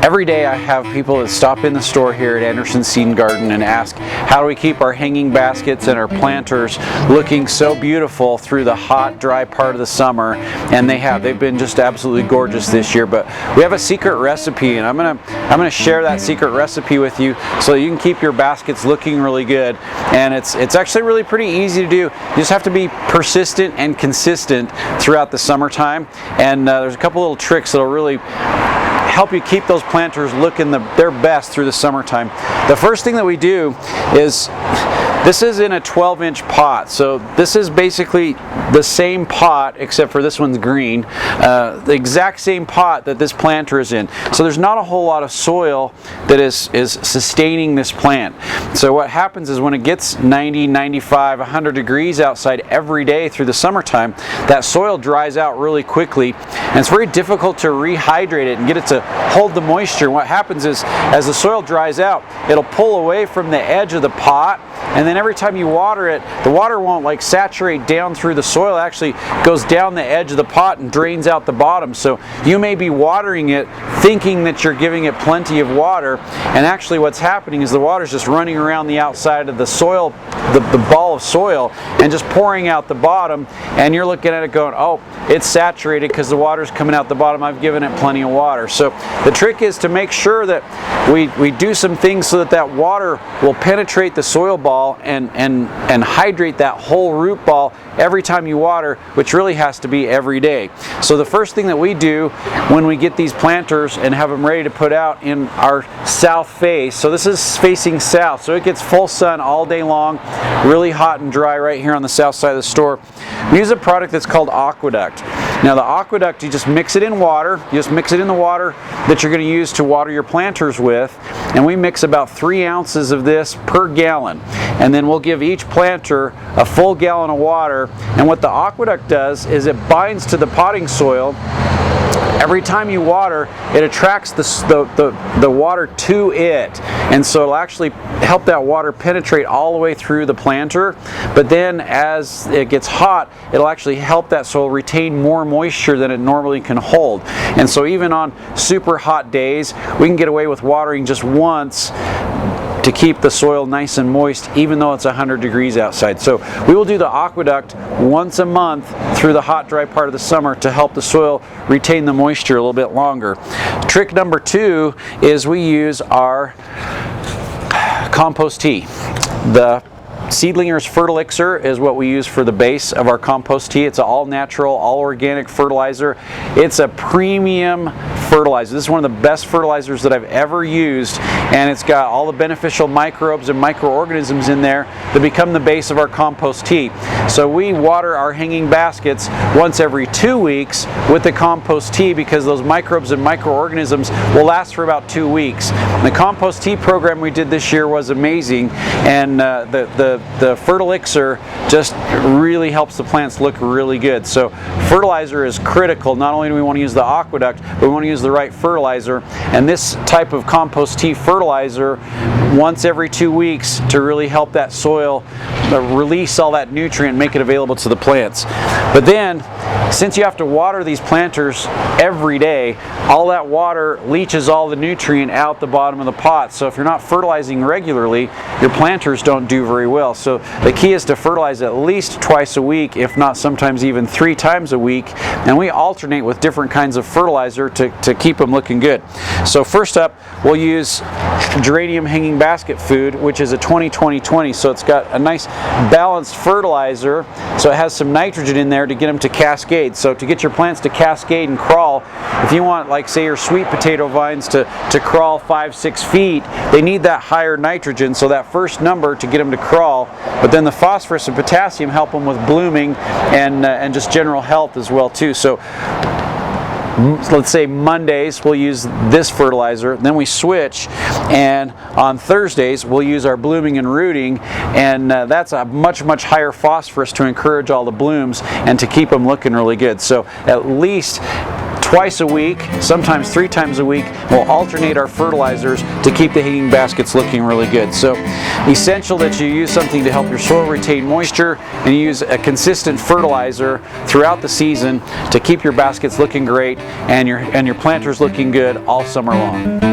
Every day I have people that stop in the store here at Anderson Seed and Garden and ask, how do we keep our hanging baskets and our planters looking so beautiful through the hot, dry part of the summer? And they've been just absolutely gorgeous this year. But we have a secret recipe, and I'm gonna share that secret recipe with you so you can keep your baskets looking really good. And it's actually really pretty easy to do. You just have to be persistent and consistent throughout the summertime. And there's a couple little tricks that'll really help you keep those planters looking their best through the summertime. The first thing that we do is, this is in a 12-inch pot, so this is basically the same pot except for this one's green, the exact same pot that this planter is in. So there's not a whole lot of soil that is sustaining this plant. So what happens is when it gets 90, 95, 100 degrees outside every day through the summertime, that soil dries out really quickly, and it's very difficult to rehydrate it and get it to hold the moisture. And what happens is, as the soil dries out, it'll pull away from the edge of the pot, and then every time you water it, the water won't like saturate down through the soil. It actually goes down the edge of the pot and drains out the bottom. So you may be watering it thinking that you're giving it plenty of water, and actually what's happening is the water's just running around the outside of the soil, the ball of soil, and just pouring out the bottom, and you're looking at it going, oh, it's saturated because the water's coming out the bottom. I've given it plenty of water. So the trick is to make sure that we do some things so that that water will penetrate the soil ball and hydrate that whole root ball every time you water, which really has to be every day. So the first thing that we do when we get these planters and have them ready to put out in our south face, so this is facing south, so it gets full sun all day long, really hot and dry right here on the south side of the store. We use a product that's called Aqueduct. Now the Aqueduct, you just mix it in water, you just mix it in the water that you're going to use to water your planters with, and we mix about 3 ounces of this per gallon, and then we'll give each planter a full gallon of water. And what the Aqueduct does is it binds to the potting soil. Every time you water, it attracts the water to it, and so it'll actually help that water penetrate all the way through the planter. But then as it gets hot, it'll actually help that soil retain more moisture than it normally can hold. And so even on super hot days, we can get away with watering just once to keep the soil nice and moist even though it's 100 degrees outside. So we will do the Aqueduct once a month through the hot, dry part of the summer to help the soil retain the moisture a little bit longer. Trick number 2 is we use our compost tea. The Seedlingers Fertilixir is what we use for the base of our compost tea. It's an all-natural, all-organic fertilizer. It's a premium fertilizer. This is one of the best fertilizers that I've ever used, and it's got all the beneficial microbes and microorganisms in there that become the base of our compost tea. So we water our hanging baskets once every 2 weeks with the compost tea because those microbes and microorganisms will last for about 2 weeks. And the compost tea program we did this year was amazing, and the Fertilixir just really helps the plants look really good. So fertilizer is critical. Not only do we want to use the Aqueduct, but we want to use the right fertilizer, and this type of compost tea fertilizer once every 2 weeks to really help that soil release all that nutrient and make it available to the plants. But then, since you have to water these planters every day, all that water leaches all the nutrient out the bottom of the pot. So if you're not fertilizing regularly, your planters don't do very well. So the key is to fertilize at least twice a week, if not sometimes even 3 times a week. And we alternate with different kinds of fertilizer to keep them looking good. So first up, we'll use Geranium Hanging Basket Food, which is a 20-20-20. So it's got a nice balanced fertilizer, so it has some nitrogen in there to get them to cascade. So to get your plants to cascade and crawl, if you want, like say your sweet potato vines to crawl 5-6 feet, they need that higher nitrogen, so that first number to get them to crawl. But then the phosphorus and potassium help them with blooming and just general health as well too. So let's say Mondays we'll use this fertilizer, then we switch, and on Thursdays we'll use our blooming and rooting, and that's a much higher phosphorus to encourage all the blooms and to keep them looking really good. So at least twice a week, sometimes 3 times a week. We'll alternate our fertilizers to keep the hanging baskets looking really good. So essential that you use something to help your soil retain moisture, and you use a consistent fertilizer throughout the season to keep your baskets looking great and your planters looking good all summer long.